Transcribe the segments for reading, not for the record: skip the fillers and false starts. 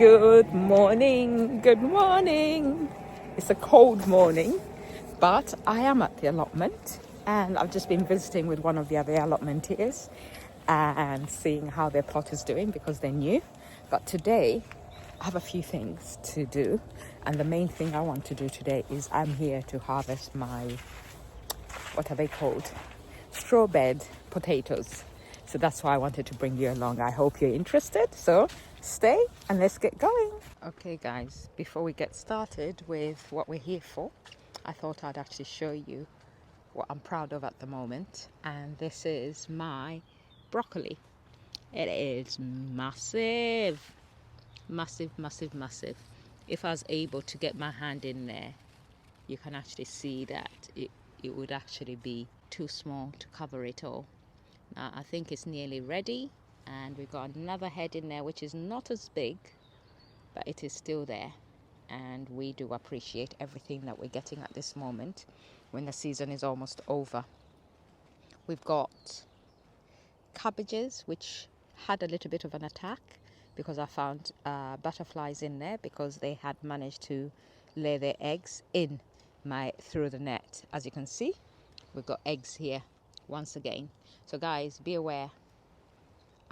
Good morning, good morning. It's a cold morning, but I am at the allotment and I've just been visiting with one of the other allotmenteers and seeing how their plot is doing because they're new. But today I have a few things to do, and the main thing I want to do today is I'm here to harvest my, what are they called? Strawbale potatoes. So that's why I wanted to bring you along. I hope you're interested. So stay and let's get going. Okay guys, before we get started with what we're here for, I thought I'd actually show you what I'm proud of at the moment. And this is my broccoli. It is massive. Massive, massive, massive. If I was able to get my hand in there, you can actually see that it would actually be too small to cover it all. Now I think it's nearly ready, and we've got another head in there which is not as big, but it is still there, and we do appreciate everything that we're getting at this moment when the season is almost over. We've got cabbages which had a little bit of an attack because I found butterflies in there because they had managed to lay their eggs in through the net. As you can see, we've got eggs here once again. So guys, be aware,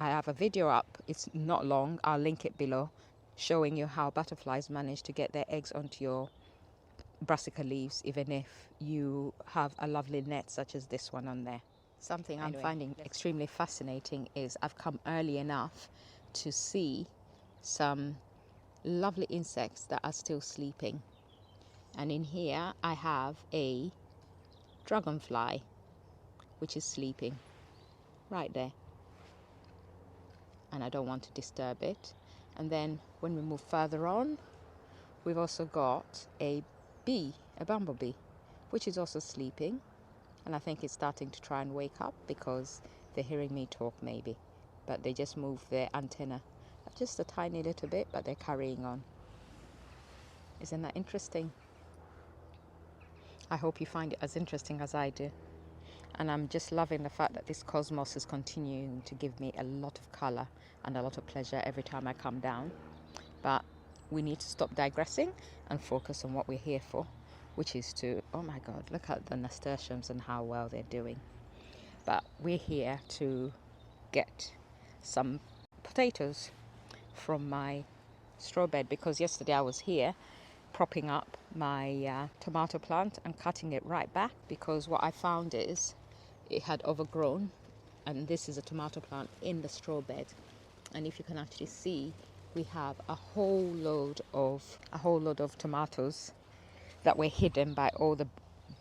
I have a video up, it's not long, I'll link it below, showing you how butterflies manage to get their eggs onto your brassica leaves even if you have a lovely net such as this one on there. Something I'm finding extremely fascinating is I've come early enough to see some lovely insects that are still sleeping. And in here I have a dragonfly which is sleeping right there, and I don't want to disturb it. And then when we move further on, we've also got a bumblebee, which is also sleeping, and I think it's starting to try and wake up because they're hearing me talk maybe, but they just move their antenna just a tiny little bit, but they're carrying on. Isn't that interesting? I hope you find it as interesting as I do. And I'm just loving the fact that this cosmos is continuing to give me a lot of colour and a lot of pleasure every time I come down. But we need to stop digressing and focus on what we're here for, which is to, oh my God, look at the nasturtiums and how well they're doing. But we're here to get some potatoes from my straw bed because yesterday I was here propping up my tomato plant and cutting it right back because what I found is it had overgrown, and this is a tomato plant in the straw bed, and if you can actually see, we have a whole load of tomatoes that were hidden by all the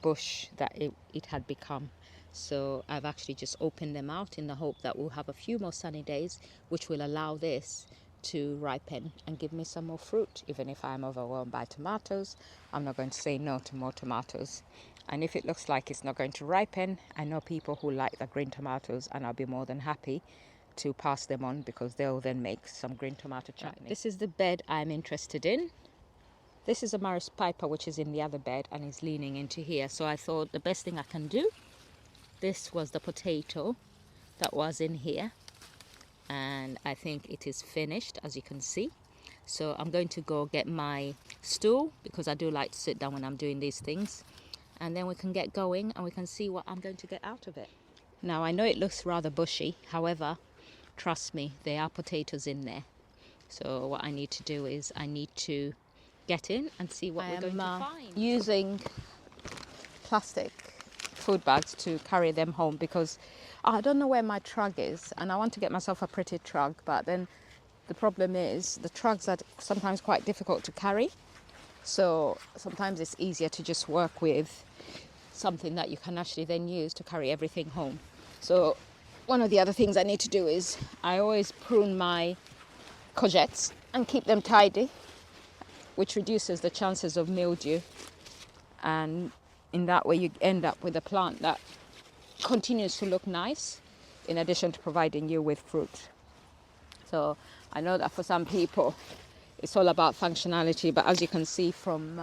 bush that it had become. So I've actually just opened them out in the hope that we'll have a few more sunny days which will allow this to ripen and give me some more fruit. Even if I'm overwhelmed by tomatoes, I'm not going to say no to more tomatoes. And if it looks like it's not going to ripen, I know people who like the green tomatoes, and I'll be more than happy to pass them on because they'll then make some green tomato chutney. This is the bed I'm interested in. This is a Maris Piper which is in the other bed and is leaning into here. So I thought the best thing I can do, this was the potato that was in here, and I think it is finished, as you can see. So I'm going to go get my stool because I do like to sit down when I'm doing these things, and then we can get going and we can see what I'm going to get out of it. Now I know it looks rather bushy, however, trust me, there are potatoes in there. So what I need to do is I need to get in and see what we're going to find. Using plastic food bags to carry them home because I don't know where my trug is, and I want to get myself a pretty trug, but then the problem is the trugs are sometimes quite difficult to carry. So sometimes it's easier to just work with something that you can actually then use to carry everything home. So one of the other things I need to do is I always prune my courgettes and keep them tidy, which reduces the chances of mildew, and in that way you end up with a plant that continues to look nice in addition to providing you with fruit. So I know that for some people it's all about functionality, but as you can see from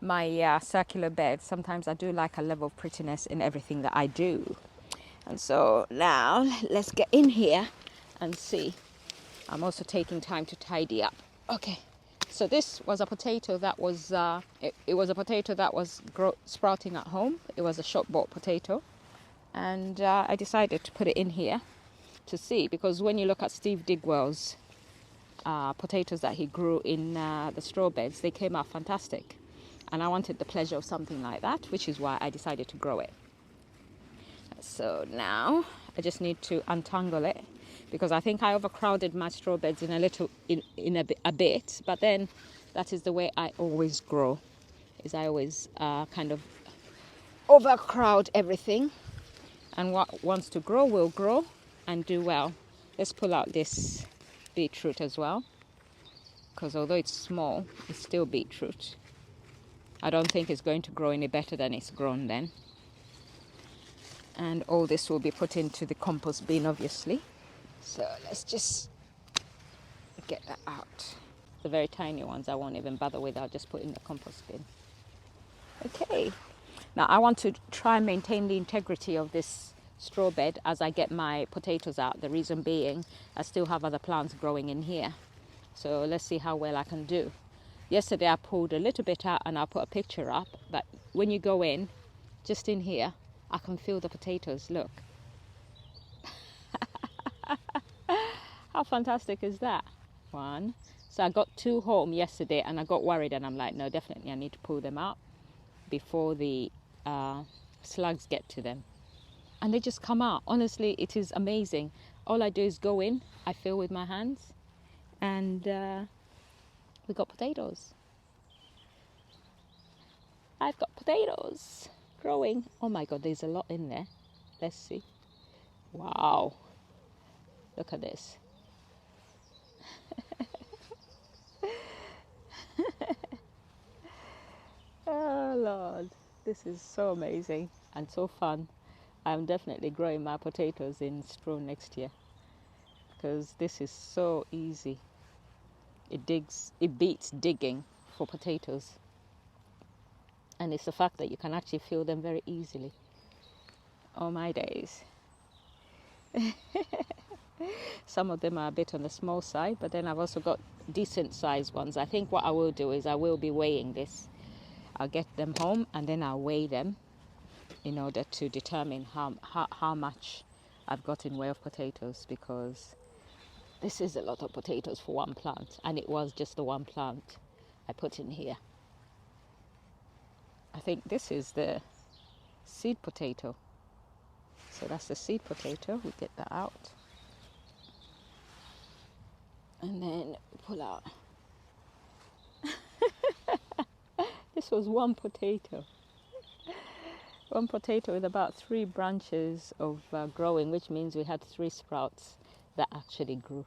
my circular bed, sometimes I do like a level of prettiness in everything that I do. And so now let's get in here and see. I'm also taking time to tidy up Okay, so this was a potato that was it was a potato that was sprouting at home. It was a shop bought potato, and I decided to put it in here to see, because when you look at Steve Digwell's potatoes that he grew in the straw beds, they came out fantastic, and I wanted the pleasure of something like that, which is why I decided to grow it. So now I just need to untangle it, because I think I overcrowded my straw beds a bit, but then that is the way I always grow, is I always kind of overcrowd everything, and what wants to grow will grow and do well. Let's pull out this beetroot as well, because although it's small, it's still beetroot. I don't think it's going to grow any better than it's grown then. And all this will be put into the compost bin, obviously. So let's just get that out. The very tiny ones I won't even bother with, I'll just put in the compost bin. Okay, now I want to try and maintain the integrity of this straw bed as I get my potatoes out. The reason being, I still have other plants growing in here. So let's see how well I can do. Yesterday I pulled a little bit out and I'll put a picture up, but when you go in, just in here, I can feel the potatoes, look. How fantastic is that? One. So I got 2 home yesterday and I got worried, and I'm like, no, definitely I need to pull them out before the slugs get to them. And they just come out. Honestly, it is amazing. All I do is go in, I feel with my hands, and we got potatoes. I've got potatoes growing. Oh my God, there's a lot in there. Let's see. Wow. Look at this. Oh Lord, this is so amazing and so fun. I'm definitely growing my potatoes in straw next year, because this is so easy. It beats digging for potatoes. And it's the fact that you can actually feel them very easily. Oh my days. Some of them are a bit on the small side, but then I've also got decent sized ones. I think what I will do is I will be weighing this. I'll get them home and then I'll weigh them in order to determine how much I've got in way of potatoes, because this is a lot of potatoes for one plant, and it was just the one plant I put in here. I think this is the seed potato. So that's the seed potato. We get that out. And then pull out. This was one potato. One potato with about 3 branches of growing, which means we had 3 sprouts that actually grew.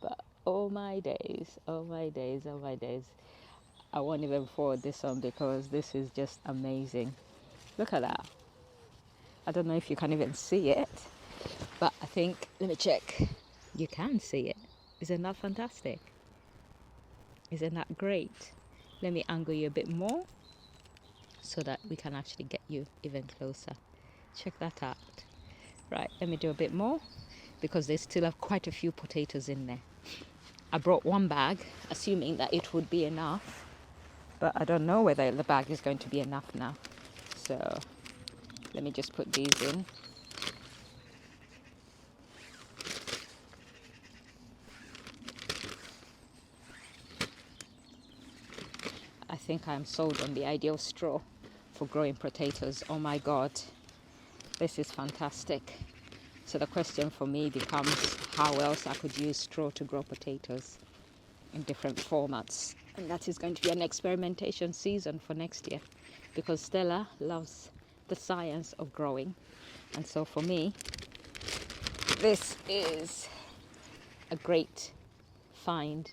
But oh my days, oh my days, oh my days. I won't even forward this on because this is just amazing. Look at that. I don't know if you can even see it, but I think, let me check. You can see it. Isn't that fantastic? Isn't that great? Let me angle you a bit more so that we can actually get you even closer. Check that out. Right, let me do a bit more because they still have quite a few potatoes in there. I brought 1 bag, assuming that it would be enough, but I don't know whether the bag is going to be enough now. So let me just put these in. I think I'm sold on the ideal straw for growing potatoes. Oh my God, this is fantastic. So the question for me becomes how else I could use straw to grow potatoes in different formats. And that is going to be an experimentation season for next year, because Stella loves the science of growing. And so for me, this is a great find.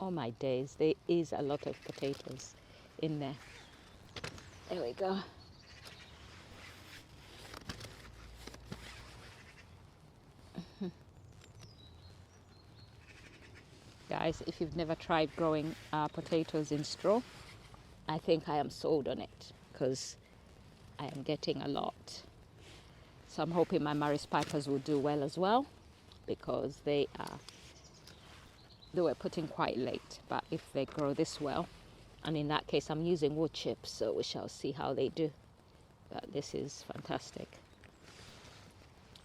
Oh my days, there is a lot of potatoes in there. There we go. Guys, if you've never tried growing potatoes in straw, I think I am sold on it, because I am getting a lot. So I'm hoping my Maris Pipers will do well as well, because they are they were put in quite late, but if they grow this well, and in that case I'm using wood chips, so we shall see how they do. But this is fantastic.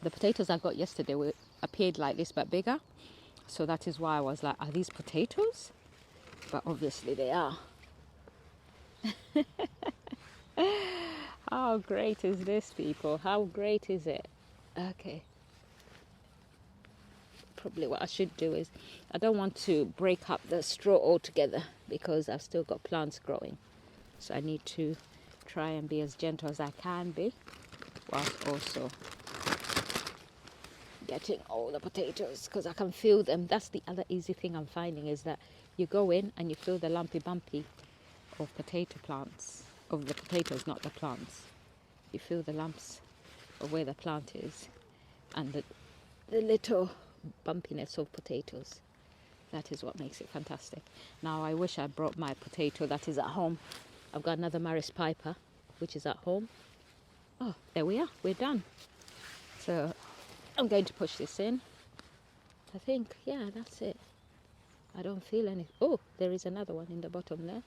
The potatoes I got yesterday appeared like this but bigger, so that is why I was like, are these potatoes? But obviously they are. How great is this, people? How great is it? Okay. Probably what I should do is, I don't want to break up the straw altogether because I've still got plants growing. So I need to try and be as gentle as I can be, whilst also getting all the potatoes, because I can feel them. That's the other easy thing I'm finding, is that you go in and you feel the lumpy bumpy of potato plants, of the potatoes, not the plants. You feel the lumps of where the plant is and the little bumpiness of potatoes. That is what makes it fantastic. Now I wish I brought my potato that is at home. I've got another Maris Piper which is at home. Oh, there we are, we're done. So I'm going to push this in. I think, yeah, that's it. I don't feel any. Oh, there is another one in the bottom there.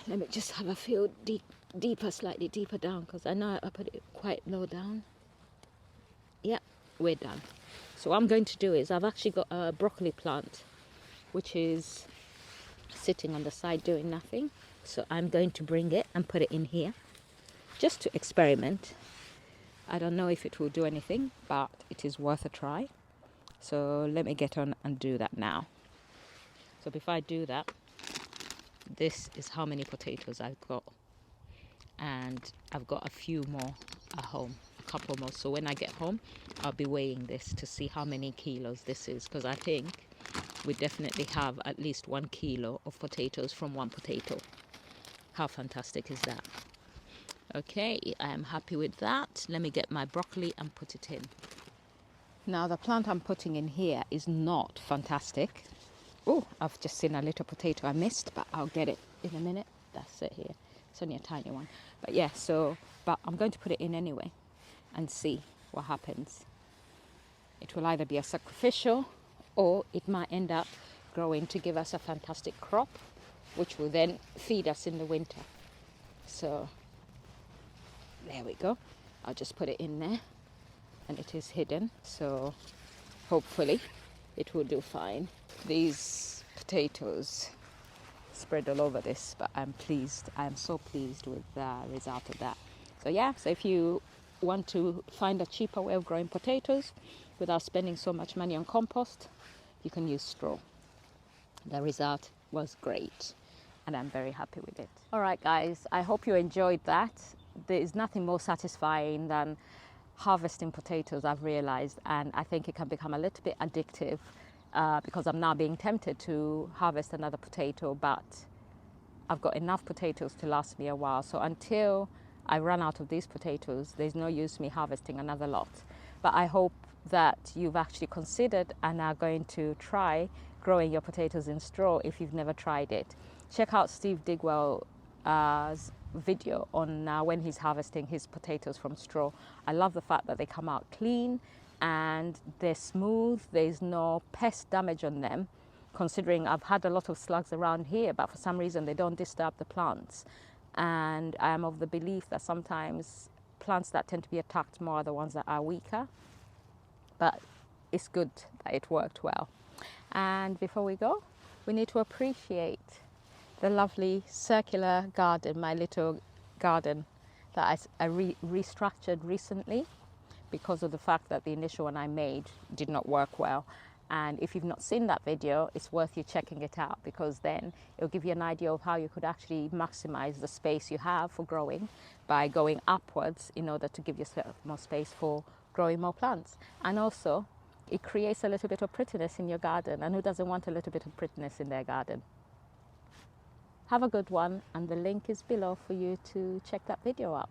Let me just have a feel deeper, slightly deeper down, because I know I put it quite low down. Yeah, we're done. So what I'm going to do is, I've actually got a broccoli plant which is sitting on the side doing nothing. So I'm going to bring it and put it in here just to experiment. I don't know if it will do anything, but it is worth a try. So let me get on and do that now. So before I do that, this is how many potatoes I've got. And I've got a few more at home, a couple more. So when I get home, I'll be weighing this to see how many kilos this is, because I think we definitely have at least 1 kilo of potatoes from one potato. How fantastic is that? Okay, I am happy with that. Let me get my broccoli and put it in. Now the plant I'm putting in here is not fantastic. Oh, I've just seen a little potato I missed, but I'll get it in a minute. That's it here. It's only a tiny one. But yeah, but I'm going to put it in anyway and see what happens. It will either be a sacrificial, or it might end up growing to give us a fantastic crop, which will then feed us in the winter. So there we go. I'll just put it in there, and it is hidden, so hopefully it will do fine. These potatoes spread all over this, but I'm pleased. I'm so pleased with the result of that. So yeah, so if you want to find a cheaper way of growing potatoes without spending so much money on compost, you can use straw. The result was great, and I'm very happy with it. All right, guys, I hope you enjoyed that. There is nothing more satisfying than harvesting potatoes, I've realized, and I think it can become a little bit addictive because I'm now being tempted to harvest another potato, but I've got enough potatoes to last me a while. So until I run out of these potatoes, there's no use me harvesting another lot. But I hope that you've actually considered and are going to try growing your potatoes in straw if you've never tried it. Check out Steve Digwell's video on when he's harvesting his potatoes from straw. I love the fact that they come out clean and they're smooth. There's no pest damage on them, considering I've had a lot of slugs around here, but for some reason they don't disturb the plants. And I am of the belief that sometimes plants that tend to be attacked more are the ones that are weaker, but it's good that it worked well. And before we go, we need to appreciate the lovely circular garden, my little garden that I restructured recently because of the fact that the initial one I made did not work well. And if you've not seen that video, it's worth you checking it out, because then it'll give you an idea of how you could actually maximize the space you have for growing by going upwards in order to give yourself more space for growing more plants. And also, it creates a little bit of prettiness in your garden, and who doesn't want a little bit of prettiness in their garden? Have a good one, and the link is below for you to check that video out.